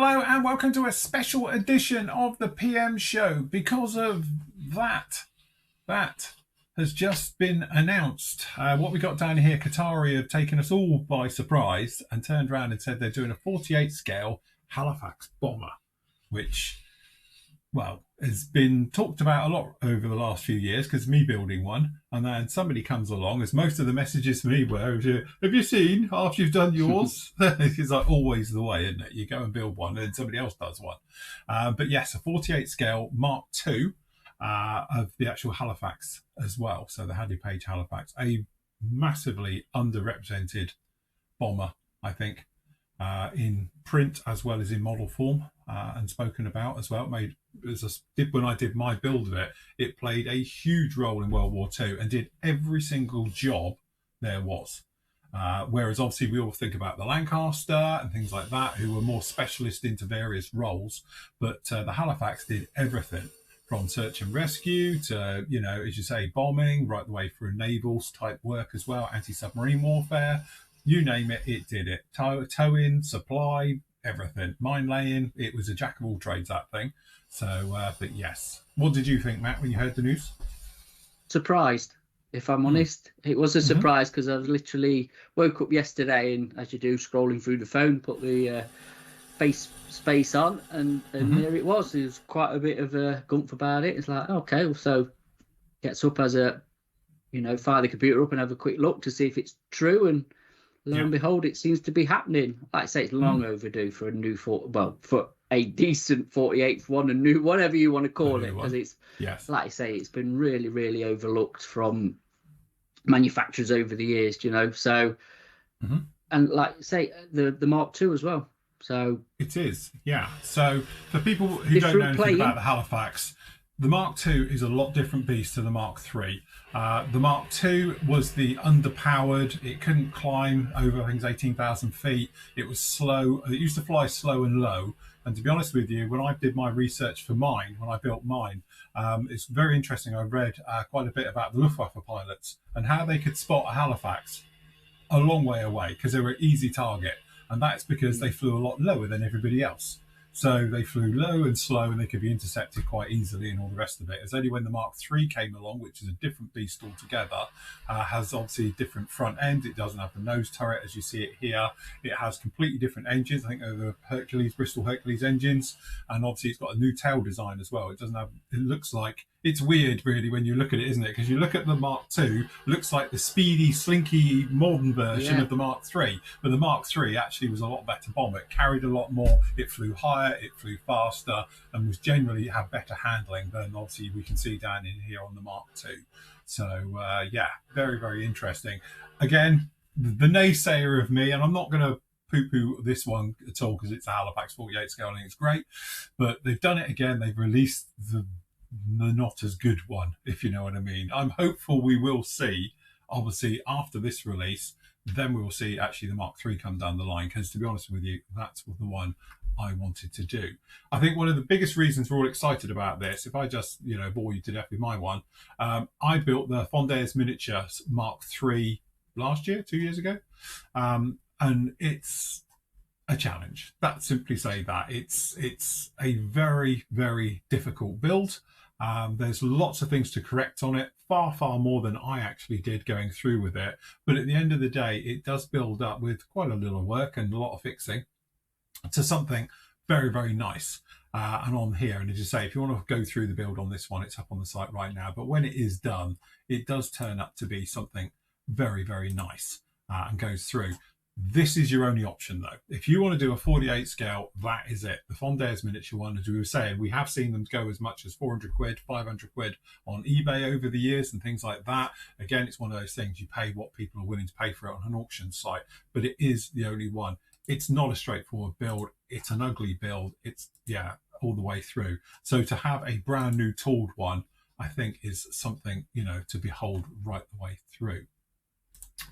Hello and welcome to a special edition of the PM show because of that has just been announced. What we got down here, Kotare have taken us all by surprise and turned around and said they're doing a 48 scale Halifax bomber, which, well, has been talked about a lot over the last few years because me building one, and then somebody comes along, as most of the messages to me were, have you seen after you've done yours? It's like always the way, isn't it? You go and build one and somebody else does one. But yes, a 48 scale Mark II of the actual Halifax as well. So the Hadley Page Halifax, a massively underrepresented bomber, I think, in print as well as in model form, and spoken about as well. When I did my build of it, it played a huge role in World War II and did every single job there was. Whereas obviously we all think about the Lancaster and things like that, who were more specialist into various roles, but the Halifax did everything from search and rescue to, as you say, bombing, right the way through naval type work as well, anti-submarine warfare. You name it, it did it. Towing, supply, everything. Mine laying, it was a jack of all trades, that thing. So, but yes. What did you think, Matt, when you heard the news? Surprised, if I'm honest. It was a surprise because I literally woke up yesterday and, as you do, scrolling through the phone, put the space on, and there it was. There was quite a bit of a gumph about it. It's like, okay, so gets up as a, fire the computer up and have a quick look to see if it's true, and lo and behold, it seems to be happening. Like I say, it's long overdue for a new for a decent 48th one, a new, whatever you want to call it, because it's, like I say, it's been really, really overlooked from manufacturers over the years, So, and like I say, the Mark II as well. So it is, yeah. So for people who don't know anything about the Halifax, the Mark II is a lot different beast to the Mark III. The Mark II was the underpowered. It couldn't climb over, I think, 18,000 feet. It was slow. It used to fly slow and low. And to be honest with you, when I did my research for mine, when I built mine, it's very interesting. I read quite a bit about the Luftwaffe pilots and how they could spot a Halifax a long way away because they were an easy target. And that's because they flew a lot lower than everybody else. So they flew low and slow and they could be intercepted quite easily and all the rest of it. It's only when the Mark III came along, which is a different beast altogether, has obviously a different front end. It doesn't have the nose turret as you see it here. It has completely different engines. I think they're the Bristol Hercules engines. And obviously it's got a new tail design as well. It looks like, it's weird really when you look at it, isn't it? Because you look at the Mark II, looks like the speedy, slinky, modern version of the Mark III. But the Mark III actually was a lot better bomber. It carried a lot more. It flew higher, it flew faster, and was generally had better handling than obviously we can see down in here on the Mark II. So very, very interesting. Again, the naysayer of me, and I'm not going to poo-poo this one at all because it's a Halifax 48 scale and it's great, but they've done it again. They've released the not as good one, if you know what I mean. I'm hopeful we will see, obviously, after this release, then we will see actually the Mark III come down the line, because to be honest with you, that's the one I wanted to do. I think one of the biggest reasons we're all excited about this, if I just, bore you to death with my one, I built the Fondair's Miniature Mark III last year, 2 years ago, and it's a challenge. Simply say that. It's a very, very difficult build. There's lots of things to correct on it, far more than I actually did going through with it. But at the end of the day, it does build up with quite a little work and a lot of fixing to something very, very nice. And on here, and as you say, if you want to go through the build on this one, it's up on the site right now. But when it is done, it does turn up to be something very, very nice and goes through. This is your only option, though. If you want to do a 48 scale, that is it. The Fondair's Miniature one, as we were saying, we have seen them go as much as 400 quid, 500 quid on eBay over the years and things like that. Again, it's one of those things, you pay what people are willing to pay for it on an auction site, but it is the only one. It's not a straightforward build. It's an ugly build. It's, all the way through. So to have a brand new tooled one, I think is something, to behold right the way through.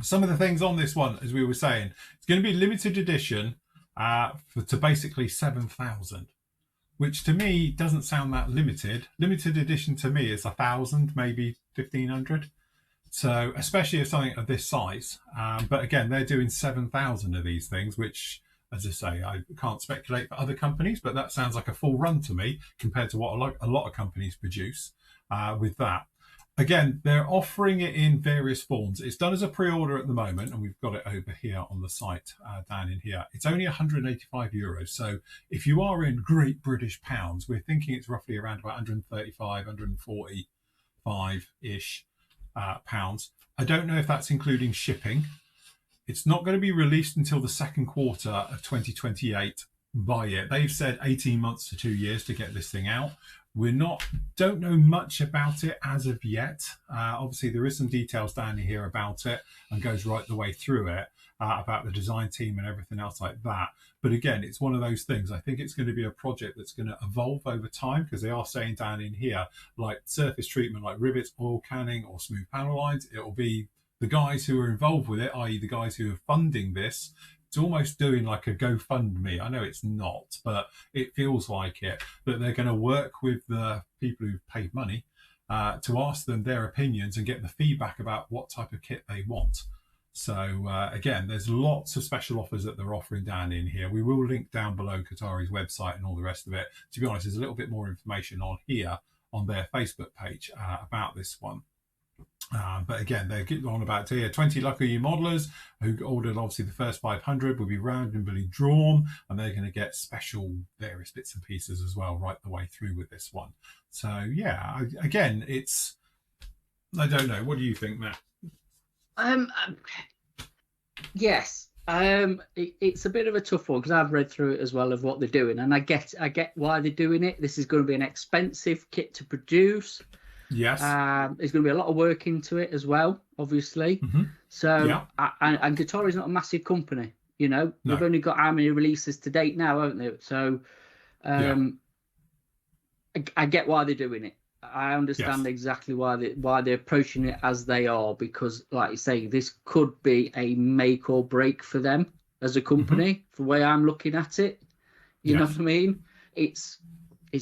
Some of the things on this one, as we were saying, it's going to be limited edition to basically 7,000, which to me doesn't sound that limited. Limited edition to me is 1,000, maybe 1,500. So especially if something of this size. But again, they're doing 7,000 of these things, which As I say, I can't speculate for other companies, but that sounds like a full run to me compared to what a lot of companies produce with that. Again, they're offering it in various forms. It's done as a pre-order at the moment, and we've got it over here on the site down in here. It's only €185. So if you are in Great British pounds, we're thinking it's roughly around about 135, 145-ish pounds. I don't know if that's including shipping. It's not going to be released until the second quarter of 2028 by it. They've said 18 months to 2 years to get this thing out. Don't know much about it as of yet. Obviously, there is some details down here about it and goes right the way through it about the design team and everything else like that. But again, it's one of those things. I think it's going to be a project that's going to evolve over time, because they are saying down in here, like surface treatment, like rivets, oil canning, or smooth panel lines. It will be the guys who are involved with it, i.e. the guys who are funding this. It's almost doing like a GoFundMe. I know it's not, but it feels like it, that they're going to work with the people who've paid money to ask them their opinions and get the feedback about what type of kit they want. So again, there's lots of special offers that they're offering down in here. We will link down below Kotare's website and all the rest of it. To be honest, there's a little bit more information on here on their Facebook page about this one. But again, they're getting on about here. 20 lucky modelers who ordered obviously the first 500 will be randomly drawn, and they're going to get special various bits and pieces as well right the way through with this one. So yeah, again, it's, I don't know. What do you think, Matt? Yes. It's a bit of a tough one, because I've read through it as well of what they're doing, and I get why they're doing it. This is going to be an expensive kit to produce. Yes. There's going to be a lot of work into it as well, obviously. Mm-hmm. So, yeah. And Kotare is not a massive company. You know, No. they've only got how many releases to date now, haven't they? So, I get why they're doing it. I understand exactly why they're approaching it as they are, because, like you say, this could be a make or break for them as a company. The way I'm looking at it, you know what I mean? It's a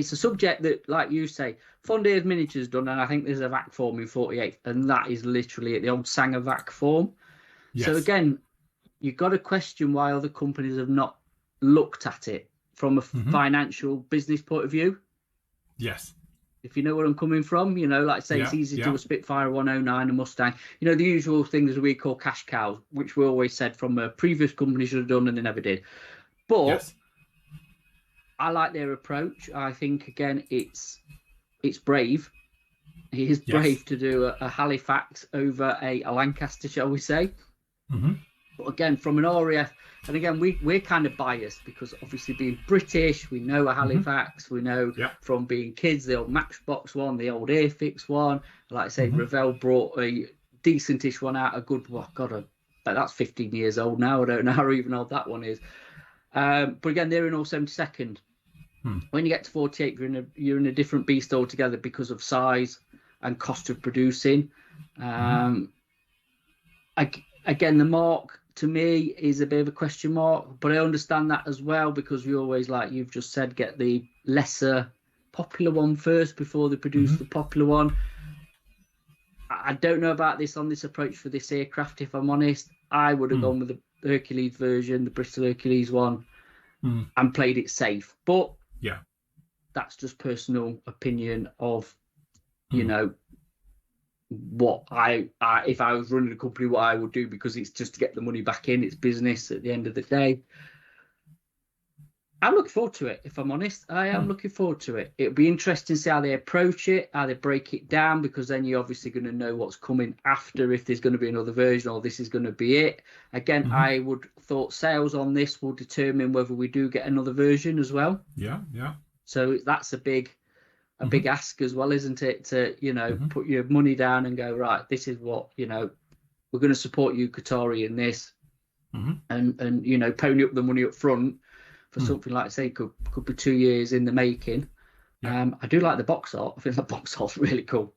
subject that, like you say, Fondier's miniatures done, and I think there's a vac form in 48, and that is literally at the old Sanger vac form. Yes. So again, you've got to question why other companies have not looked at it from a financial business point of view. Yes. If you know where I'm coming from, you know, like I say, it's easy to do a Spitfire 109, a Mustang, you know, the usual things we call cash cows, which we always said from a previous company should have done and they never did. But I like their approach. I think, again, it's brave. It is brave to do a Halifax over a Lancaster, shall we say. But again, from an RAF, and again, we're kind of biased because obviously being British, we know a Halifax, we know from being kids, the old Matchbox one, the old Airfix one. Like I say, Revell brought a decentish one out, a good one. God, that's 15 years old now. I don't know how even old that one is. But again, they're in all 72nd. When you get to 48, you're in a different beast altogether because of size and cost of producing. Again, the Mark to me is a bit of a question mark, but I understand that as well, because we always, like you've just said, get the lesser popular one first before they produce the popular one. I don't know about this on this approach for this aircraft, if I'm honest. I would have gone with the Hercules version, the Bristol Hercules one, and played it safe. But that's just personal opinion of, you know, what I if I was running a company, what I would do, because it's just to get the money back in. It's business at the end of the day. I'm looking forward to it, if I'm honest. I am looking forward to it. It'll be interesting to see how they approach it, how they break it down, because then you're obviously going to know what's coming after, if there's going to be another version or this is going to be it. Again, I would thought sales on this will determine whether we do get another version as well. So that's a big ask as well, isn't it? To, you know, put your money down and go, right, this is what, you know, we're going to support you, Kotare, in this, and you know, pony up the money up front for something like, say, could be 2 years in the making. I do like the box art. I think the box art's really cool.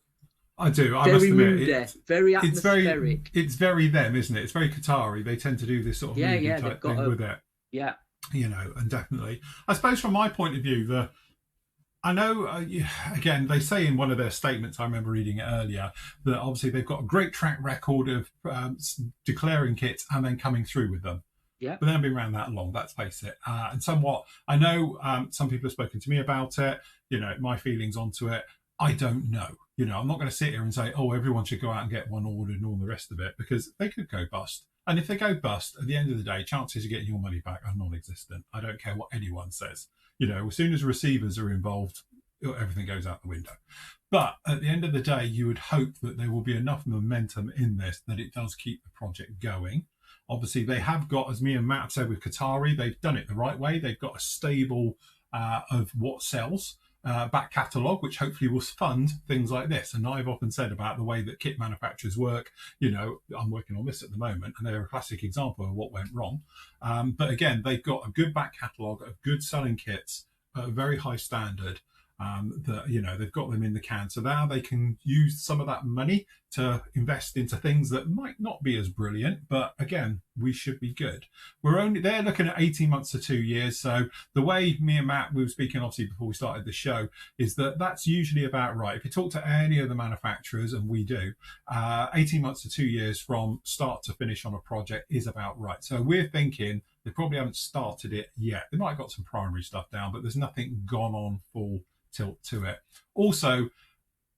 I do. I must admit, very atmospheric. It's very them, isn't it? It's very Kotare. They tend to do this sort of movie type thing with it. Yeah. You know, and definitely, I suppose from my point of view, I know, again, they say in one of their statements, I remember reading it earlier, that obviously they've got a great track record of declaring kits and then coming through with them. Yeah. But they haven't been around that long, let's face it. And somewhat, I know some people have spoken to me about it, my feelings onto it. I don't know. I'm not going to sit here and say, oh, everyone should go out and get one ordered and all the rest of it, because they could go bust. And if they go bust, at the end of the day, chances of getting your money back are non-existent. I don't care what anyone says. As soon as receivers are involved, everything goes out the window. But at the end of the day, you would hope that there will be enough momentum in this that it does keep the project going. Obviously, they have got, as me and Matt have said with Kotare, they've done it the right way. They've got a stable of what sells, back catalogue, which hopefully will fund things like this. And I've often said about the way that kit manufacturers work. I'm working on this at the moment, and they're a classic example of what went wrong. But again, they've got a good back catalogue of good selling kits at a very high standard. They've got them in the can, so now they can use some of that money to invest into things that might not be as brilliant, but again, we should be good. They're looking at 18 months to 2 years. So the way me and Matt, we were speaking obviously before we started the show, is that's usually about right. If you talk to any of the manufacturers, and we do, 18 months to 2 years from start to finish on a project is about right. So we're thinking they probably haven't started it yet. They might have got some primary stuff down, but there's nothing gone on full tilt to it. Also,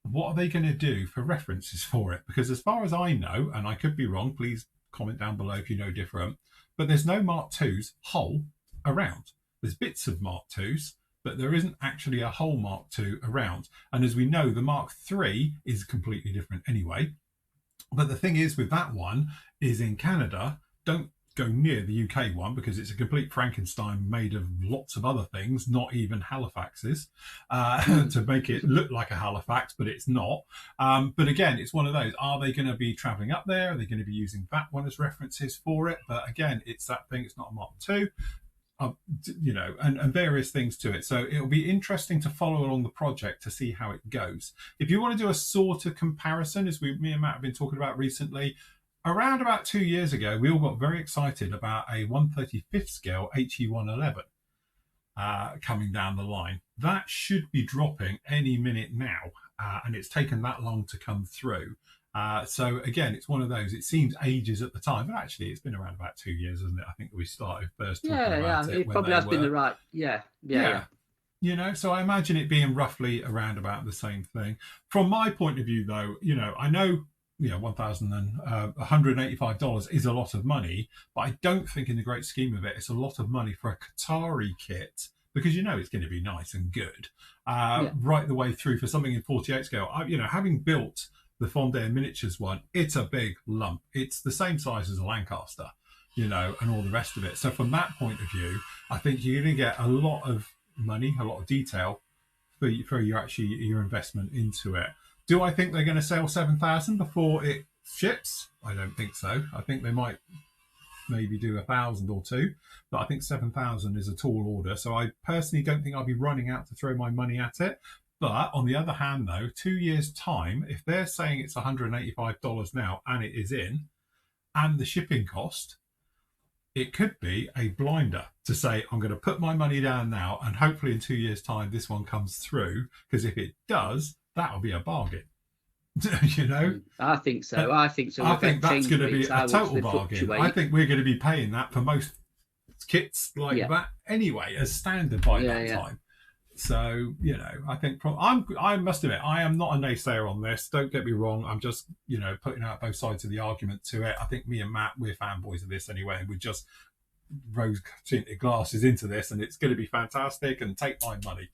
what are they going to do for references for it? Because as far as I know, and I could be wrong, please comment down below if you know different, but there's no Mark IIs whole around. There's bits of Mark IIs, but there isn't actually a whole Mark II around. And as we know, the Mark III is completely different anyway. But the thing is with that one is in Canada, don't go near the UK one, because it's a complete Frankenstein made of lots of other things, not even Halifaxes, to make it look like a Halifax, but it's not. But again, it's one of those, are they going to be traveling up there? Are they going to be using that one as references for it? But again, it's that thing, it's not a Mark II. And various things to it. So it'll be interesting to follow along the project to see how it goes. If you want to do a sort of comparison, as me and Matt have been talking about recently, around about 2 years ago, we all got very excited about a 1/35th scale HE111 coming down the line. That should be dropping any minute now, and it's taken that long to come through. So again, it's one of those, it seems ages at the time, but actually it's been around about 2 years, isn't it? I think we started first talking about it. It probably has been the right. Yeah. So I imagine it being roughly around about the same thing. From my point of view, though, I know $1,185 is a lot of money, but I don't think in the great scheme of it, it's a lot of money for a Kotare kit, because it's going to be nice and good right the way through for something in 48 scale. Having built the Fondare miniatures one, it's a big lump. It's the same size as a Lancaster, and all the rest of it. So from that point of view, I think you're going to get a lot of money, a lot of detail for your investment into it. Do I think they're going to sell 7,000 before it ships? I don't think so. I think they might maybe do 1,000 or two, but I think 7,000 is a tall order. So I personally don't think I'll be running out to throw my money at it. But on the other hand, though, 2 years' time, if they're saying it's $185 now and it is in, and the shipping cost, it could be a blinder to say, I'm going to put my money down now, and hopefully in 2 years' time, this one comes through. Because if it does, that'll be a bargain. I think so. I think that's going to be a total bargain. I think we're going to be paying that for most kits like that anyway, as standard by that time. So I think I must admit, I am not a naysayer on this. Don't get me wrong. I'm just putting out both sides of the argument to it. I think me and Matt, we're fanboys of this anyway, and we just rose tinted glasses into this, and it's going to be fantastic. And take my money,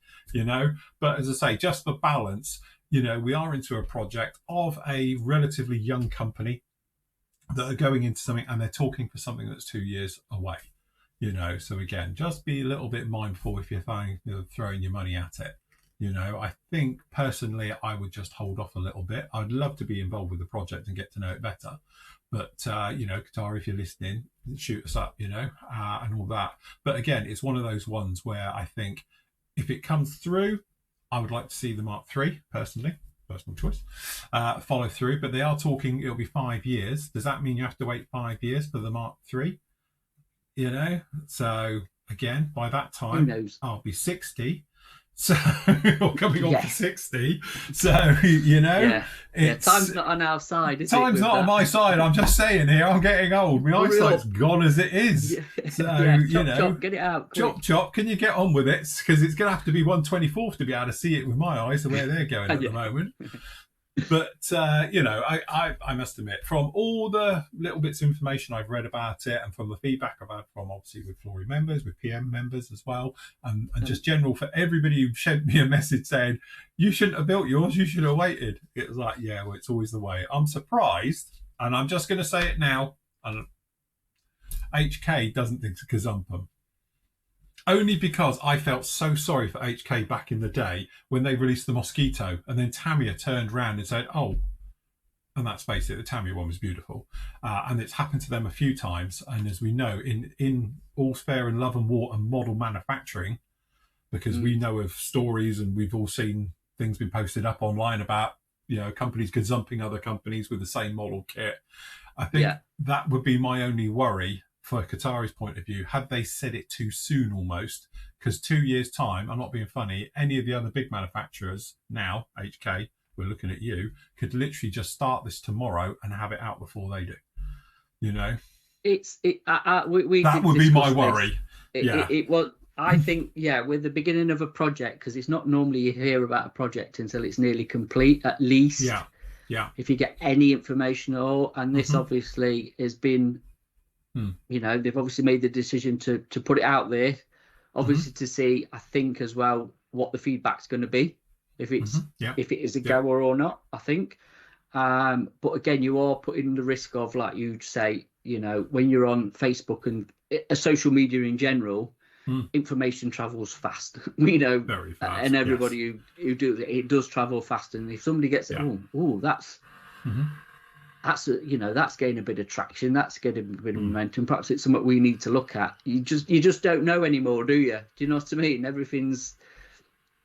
But as I say, just for balance, we are into a project of a relatively young company that are going into something, and they're talking for something that's 2 years away. So again, just be a little bit mindful if you're throwing your money at it. I think personally, I would just hold off a little bit. I'd love to be involved with the project and get to know it better. But, Kotare, if you're listening, shoot us up, and all that. But again, it's one of those ones where I think if it comes through, I would like to see the Mark III, personally. Personal choice, follow through. But they are talking, it'll be 5 years. Does that mean you have to wait 5 years for the Mark III? So again, by that time, I'll be 60. So, or coming on for 60. So, you know, time's not on our side, is it? Time's not on my side. I'm just saying here, I'm getting old. My eyesight's gone as it is. So, chop, get it out. Quick. Chop, can you get on with it? Because it's going to have to be 1/24 to be able to see it with my eyes, the way they're going at the moment. But, I must admit, from all the little bits of information I've read about it and from the feedback I've had from, obviously, with Flory members, with PM members as well, and just general for everybody who sent me a message saying, you shouldn't have built yours, you should have waited. It was like, yeah, well, it's always the way. I'm surprised, and I'm just going to say it now, and HK doesn't think it's a gazumpum. Only because I felt so sorry for HK back in the day when they released the Mosquito, and then Tamiya turned around and said, oh, and let's face it, the Tamiya one was beautiful. And it's happened to them a few times. And as we know, in all's fair in love and war and model manufacturing, because we know of stories and we've all seen things been posted up online about, companies gazumping other companies with the same model kit. I think that would be my only worry for Kotare's point of view, had they said it too soon almost, because 2 years' time, I'm not being funny, any of the other big manufacturers now, HK, we're looking at you, could literally just start this tomorrow and have it out before they do. We that would be my worry. It was. I think, with the beginning of a project, because it's not normally you hear about a project until it's nearly complete, at least. Yeah. If you get any information at all, and this obviously has been. They've obviously made the decision to put it out there, obviously to see, I think as well, what the feedback's going to be, if it's if it is a goer or not, I think. But again, you are putting the risk of, like you say, when you're on Facebook and social media in general, information travels fast. Very fast, and everybody who do it does travel fast. And if somebody gets it, that's. That's getting a bit of traction. That's getting a bit of momentum. Perhaps it's something we need to look at. You just don't know anymore, do you? Do you know what I mean? Everything's,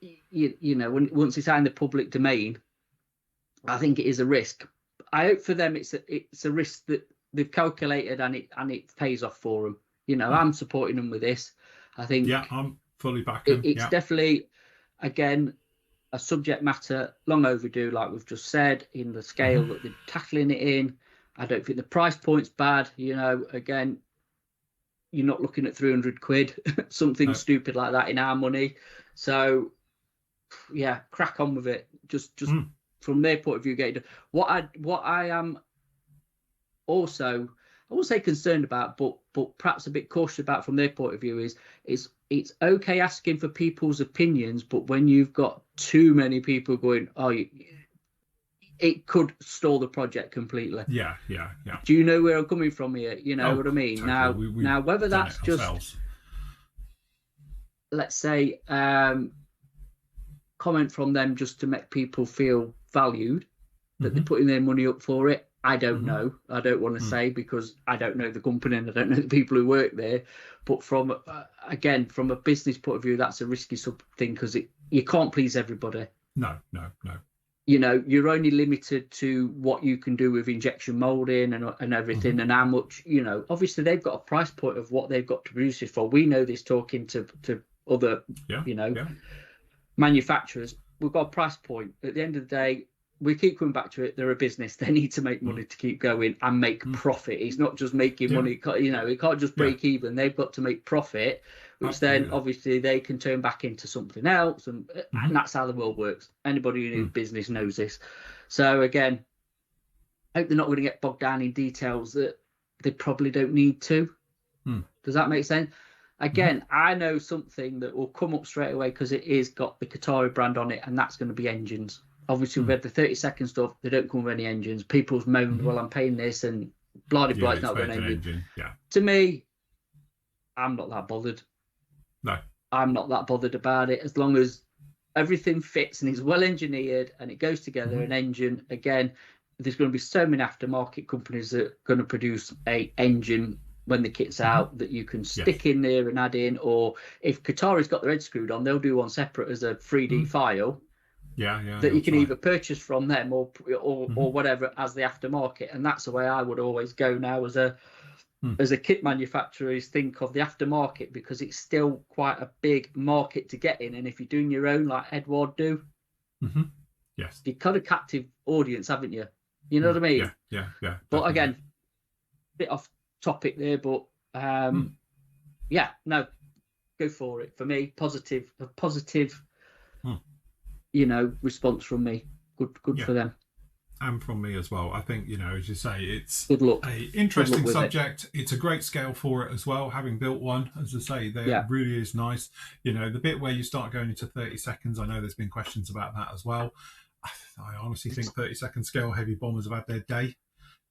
once it's out in the public domain, I think it is a risk. I hope for them it's a risk that they've calculated and it pays off for them. I'm supporting them with this. I think. Yeah, I'm fully backing. It's definitely, again, a subject matter long overdue, like we've just said, in the scale that they're tackling it in. I don't think the price point's bad. Again, you're not looking at 300 quid, something stupid like that in our money. So, crack on with it. Just from their point of view, get it done. What I am also, I won't say concerned about, but perhaps a bit cautious about from their point of view is it's okay asking for people's opinions, but when you've got too many people going, it could stall the project completely. Yeah. Do you know where I'm coming from here? You know what I mean? Totally. Now, whether that's just, let's say, comment from them just to make people feel valued, that they're putting their money up for it, I don't know. I don't want to say, because I don't know the company and I don't know the people who work there. But from a business point of view, that's a risky thing, because you can't please everybody. No. You're only limited to what you can do with injection molding and everything, and how much, obviously they've got a price point of what they've got to produce it for. We know this talking to other, manufacturers. We've got a price point. At the end of the day, we keep coming back to it. They're a business. They need to make money to keep going and make profit. It's not just making money. It can't just break even. They've got to make profit, which then obviously they can turn back into something else. And that's how the world works. Anybody who knows business knows this. So again, I hope they're not going to get bogged down in details that they probably don't need to. Does that make sense? Again, I know something that will come up straight away, because it is got the Kotare brand on it, and that's going to be engines. Obviously, we've had the 30-second stuff. They don't come with any engines. People's moaned, well, I'm paying this, and blah, blah, it's not got an engine. To me, I'm not that bothered. No. I'm not that bothered about it. As long as everything fits and is well engineered and it goes together, an engine, again, there's going to be so many aftermarket companies that are going to produce a engine when the kit's out that you can stick in there and add in. Or if Katare's got their head screwed on, they'll do one separate as a 3D file. That you can either purchase from them or whatever as the aftermarket, and that's the way I would always go now as a as a kit manufacturer is think of the aftermarket, because it's still quite a big market to get in. And if you're doing your own, like Edward do, yes, you've got a captive audience, haven't you? You know what I mean? Yeah. But Definitely. again, bit off topic there, but yeah, no, go for it. For me, positive, you know, response from me. Good for them. And from me as well. I think, you know, as you say, it's Good luck. a interesting subject. It's a great scale for it as well. Having built one, as I say, there really is nice. You know, the bit where you start going into 30 seconds, I know there's been questions about that as well. I honestly think 30-second scale heavy bombers have had their day.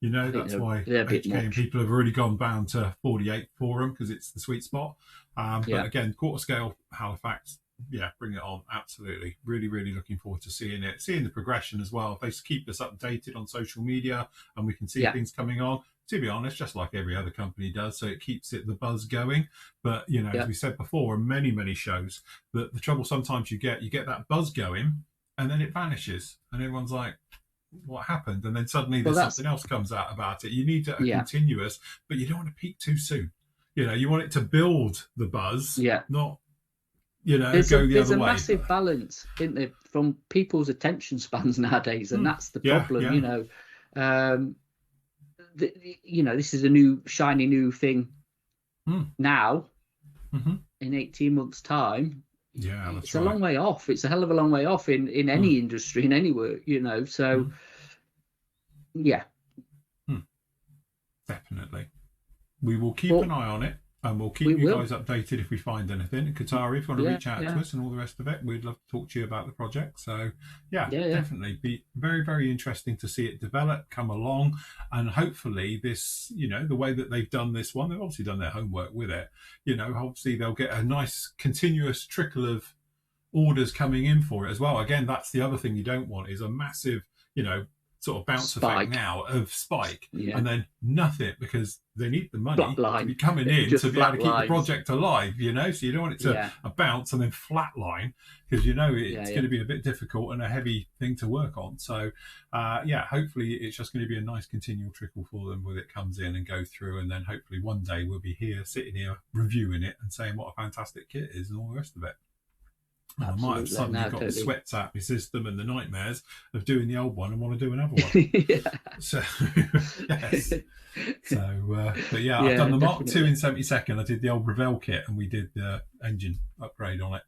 You know, that's why HK and people have already gone down to 48 for them, because it's the sweet spot. But again, quarter scale Halifax, bring it on. Absolutely. Really, really looking forward to seeing the progression as well. If they keep us updated on social media and we can see things coming on, to be honest, just like every other company does, so it keeps the buzz going. But, you know, as we said before, in many, many shows, the trouble sometimes you get that buzz going and then it vanishes and everyone's like, what happened? And then suddenly there's something else comes out about it. You need a continuous, but you don't want to peak too soon. You know, you want it to build the buzz, not, you know, there's go the other way. There's a massive balance, isn't there, from people's attention spans nowadays, and that's the problem. You know, you know, this is a new shiny new thing now. In 18 months' time, it's a long way off. It's a hell of a long way off in any industry, in any work. You know, so definitely, we will keep an eye on it. And we'll keep you guys updated if we find anything. Kotare, if you want to reach out to us and all the rest of it, we'd love to talk to you about the project. So, definitely be very, very interesting to see it develop, come along. And hopefully this, you know, the way that they've done this one, they've obviously done their homework with it. You know, hopefully they'll get a nice continuous trickle of orders coming in for it as well. Again, that's the other thing you don't want, is a massive, you know, sort of bounce effect now of spike and then nothing, because they need the money to be coming in to be able to keep the project alive, you know, so you don't want it to bounce and then flatline, because you know it's going to be a bit difficult and a heavy thing to work on. So hopefully it's just going to be a nice continual trickle for them with it comes in and go through, and then hopefully one day we'll be here sitting here reviewing it and saying what a fantastic kit is and all the rest of it. And I might have suddenly got the sweats out of my system and the nightmares of doing the old one and want to do another one. So, yes. So, but I've done the Mark II in 72nd. I did the old Revell kit and we did the engine upgrade on it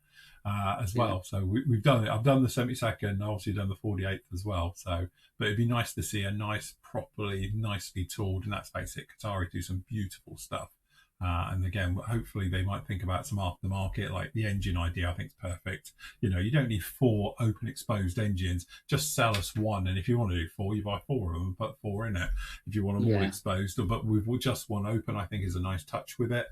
as well. So we've done it. I've done the 72nd. I've obviously done the 48th as well. So, but it'd be nice to see a nice, properly, nicely tooled, and that's basic Kotare do some beautiful stuff. And again, hopefully they might think about some aftermarket, like the engine idea. I think is perfect. You know, you don't need 4 open exposed engines. Just sell us one, and if you want to do 4, you buy 4 of them, put 4 in it. If you want them all exposed, but with just one open, I think is a nice touch with it.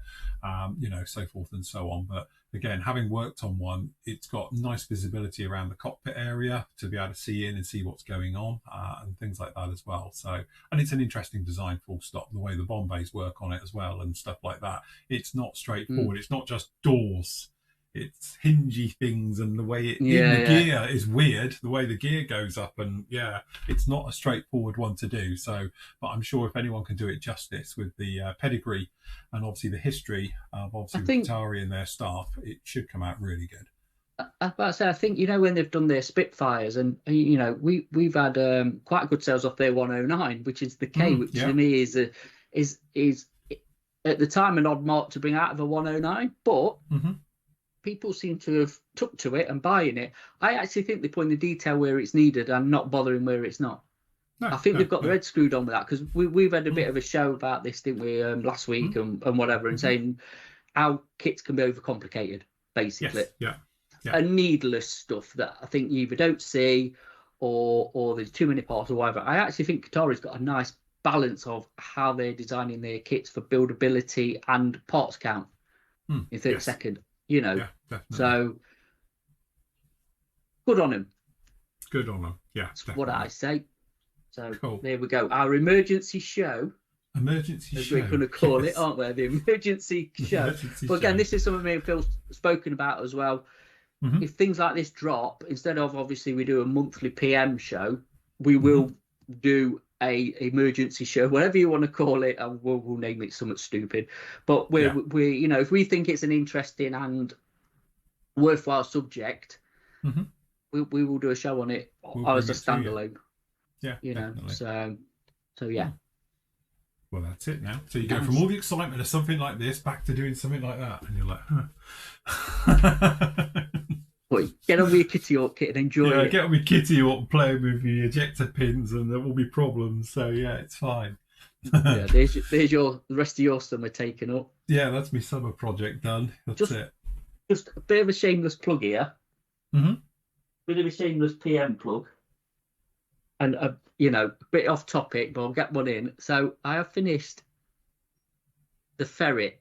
You know, so forth and so on. But again, having worked on one, it's got nice visibility around the cockpit area to be able to see in and see what's going on and things like that as well. So, and it's an interesting design, full stop, the way the bomb bays work on it as well and stuff like that. It's not straightforward. It's not just doors. It's hingy things, and the way it in the gear is weird. The way the gear goes up, and it's not a straightforward one to do. So, but I'm sure if anyone can do it justice with the pedigree and obviously the history of obviously Kotare and their staff, it should come out really good. I think, you know, when they've done their Spitfires, and you know, we've had quite good sales off their 109, which is the K, which to me is at the time an odd mark to bring out of a 109, but people seem to have took to it and buying it. I actually think they're putting the detail where it's needed and not bothering where it's not. I think they've got their head screwed on with that, because we've had a bit of a show about this, didn't we, last week and whatever, and saying how kits can be overcomplicated, basically. And needless stuff that I think you either don't see or there's too many parts or whatever. I actually think Kotare's got a nice balance of how they're designing their kits for buildability and parts count in 30 seconds. You know, so good on him. Good on him. Yeah, that's what I say. So there we go. Our emergency show. As we're going to call it, aren't we? The emergency show. But again, this is something me and Phil's spoken about as well. If things like this drop, instead of obviously we do a monthly PM show, we will do a emergency show, whatever you want to call it, and we'll name it something stupid. But we you know, if we think it's an interesting and worthwhile subject, we will do a show on it as a standalone. Yeah, you know, definitely. So yeah. Well, that's it now. So you go from all the excitement of something like this back to doing something like that, and you're like, huh. Well, get on with your Kitty Hawk kit and enjoy it. Get on with Kitty Hawk, playing with your ejector pins, and there will be problems. So yeah, it's fine. Yeah, there's the rest of your summer taken up. Yeah, that's my summer project done. That's it. Just a bit of a shameless plug here. Bit of a shameless PM plug. And you know, a bit off topic, but I'll get one in. So I have finished the ferret.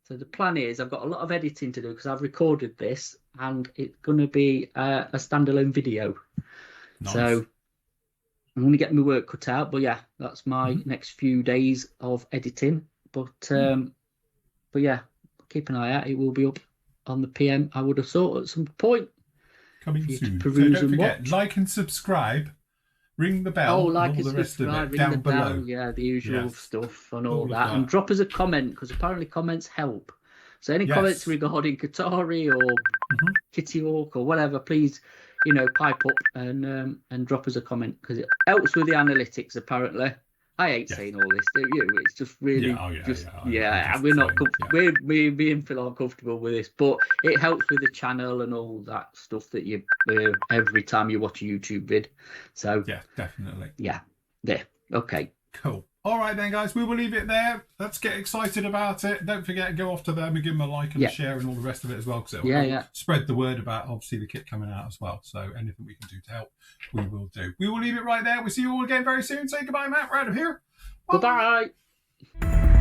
So the plan is I've got a lot of editing to do because I've recorded this, and it's going to be a standalone video. Nice. So I'm going to get my work cut out, but yeah, that's my next few days of editing. But yeah, keep an eye out. It will be up on the PM, I would have thought, at some point. Coming soon. So don't forget, like and subscribe, ring the bell, like and all the rest of it down below. Yeah, the usual stuff and all that. And drop us a comment, because apparently comments help. So any comments regarding Kotare or Kitty Hawk or whatever, please, you know, pipe up and drop us a comment, because it helps with the analytics apparently. I hate saying all this, don't you? It's just really, we're not, me and Phil aren't comfortable with this, but it helps with the channel and all that stuff that you every time you watch a YouTube vid. So yeah, definitely. Yeah, there. Okay. Cool. All right then, guys, we will leave it there. Let's get excited about it. Don't forget to go off to them and give them a like and a share and all the rest of it as well, because it'll help spread the word about obviously the kit coming out as well. So anything we can do to help, we will do. We will leave it right there. We'll see you all again very soon. Say goodbye, Matt. We're out of here. Bye. Goodbye.